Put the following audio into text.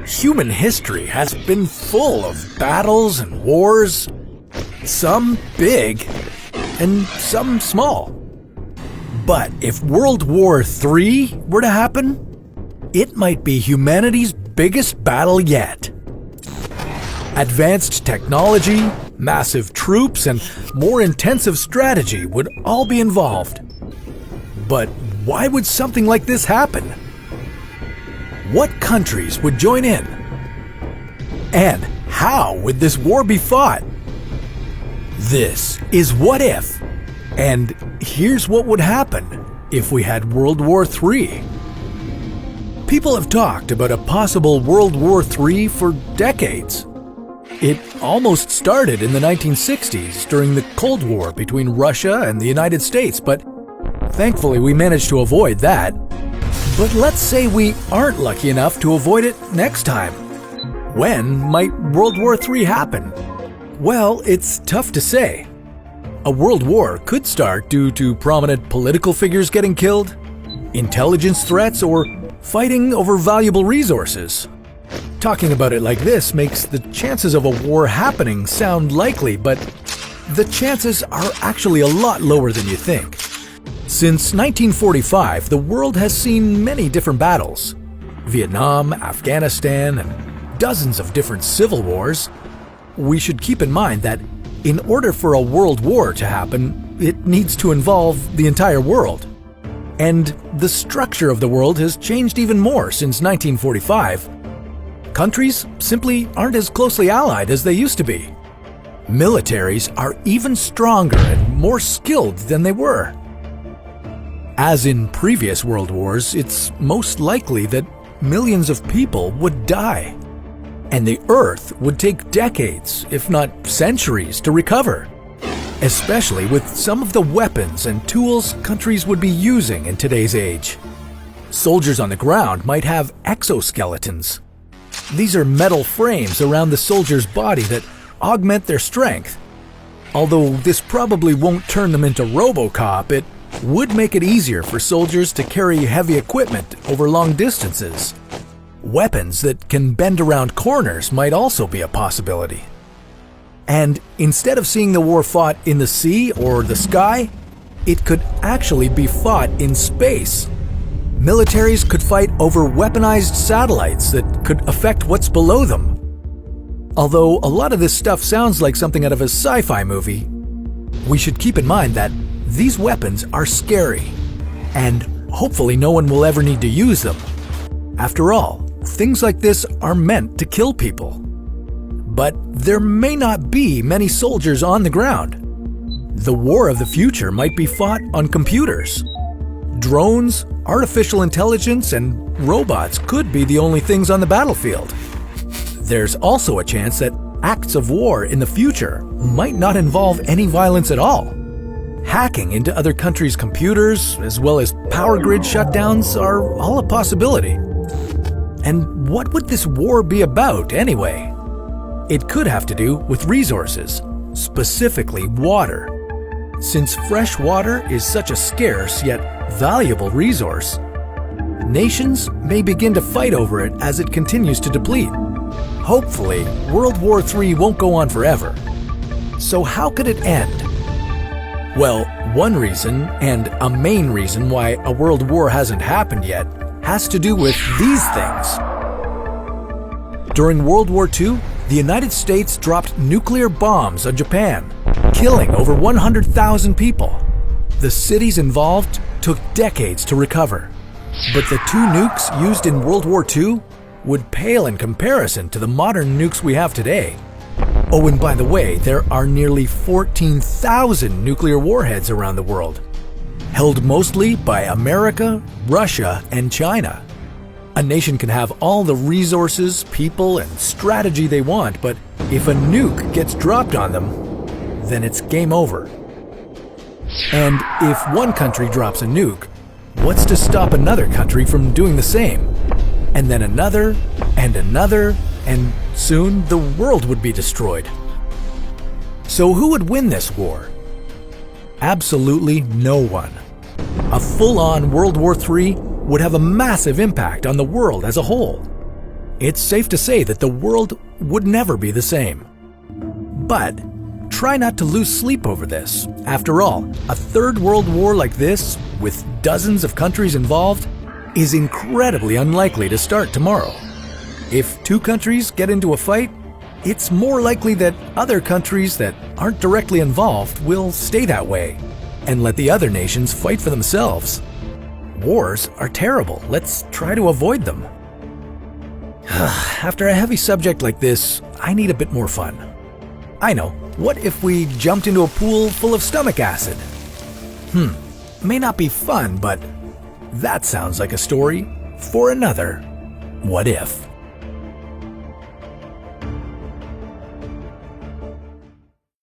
Human history has been full of battles and wars, some big and some small. But if World War III were to happen, it might be humanity's biggest battle yet. Advanced technology, massive troops, and more intensive strategy would all be involved. But why would something like this happen? What countries would join in? And how would this war be fought? This is What If, and here's what would happen if we had World War III. People have talked about a possible World War III for decades. It almost started in the 1960s during the Cold War between Russia and the United States, but thankfully we managed to avoid that. But let's say we aren't lucky enough to avoid it next time. When might World War III happen? Well, it's tough to say. A world war could start due to prominent political figures getting killed, intelligence threats, or fighting over valuable resources. Talking about it like this makes the chances of a war happening sound likely, but the chances are actually a lot lower than you think. Since 1945, the world has seen many different battles. Vietnam, Afghanistan, and dozens of different civil wars. We should keep in mind that in order for a world war to happen, it needs to involve the entire world. And the structure of the world has changed even more since 1945. Countries simply aren't as closely allied as they used to be. Militaries are even stronger and more skilled than they were. As in previous world wars, it's most likely that millions of people would die. And the Earth would take decades, if not centuries, to recover. Especially with some of the weapons and tools countries would be using in today's age. Soldiers on the ground might have exoskeletons. These are metal frames around the soldier's body that augment their strength. Although this probably won't turn them into RoboCop, it would make it easier for soldiers to carry heavy equipment over long distances. Weapons that can bend around corners might also be a possibility. And instead of seeing the war fought in the sea or the sky, it could actually be fought in space. Militaries could fight over weaponized satellites that could affect what's below them. Although a lot of this stuff sounds like something out of a sci-fi movie, we should keep in mind that these weapons are scary, and hopefully no one will ever need to use them. After all, things like this are meant to kill people. But there may not be many soldiers on the ground. The war of the future might be fought on computers. Drones, artificial intelligence, and robots could be the only things on the battlefield. There's also a chance that acts of war in the future might not involve any violence at all. Hacking into other countries' computers, as well as power grid shutdowns, are all a possibility. And what would this war be about anyway? It could have to do with resources, specifically water. Since fresh water is such a scarce yet valuable resource, nations may begin to fight over it as it continues to deplete. Hopefully, World War III won't go on forever. So how could it end? Well, one reason, and a main reason why a world war hasn't happened yet, has to do with these things. During World War II, the United States dropped nuclear bombs on Japan, killing over 100,000 people. The cities involved took decades to recover. But the two nukes used in World War II would pale in comparison to the modern nukes we have today. Oh, and by the way, there are nearly 14,000 nuclear warheads around the world, held mostly by America, Russia, and China. A nation can have all the resources, people, and strategy they want, but if a nuke gets dropped on them, then it's game over. And if one country drops a nuke, what's to stop another country from doing the same? And then another, and soon the world would be destroyed. So who would win this war? Absolutely no one. A full-on World War III would have a massive impact on the world as a whole. it's safe to say that the world would never be the same. But try not to lose sleep over this. After all, a third world war like this, with dozens of countries involved, is incredibly unlikely to start tomorrow. If two countries get into a fight, it's more likely that other countries that aren't directly involved will stay that way and let the other nations fight for themselves. Wars are terrible. Let's try to avoid them. After a heavy subject like this, I need a bit more fun. I know. What if we jumped into a pool full of stomach acid? May not be fun, but that sounds like a story for another What If.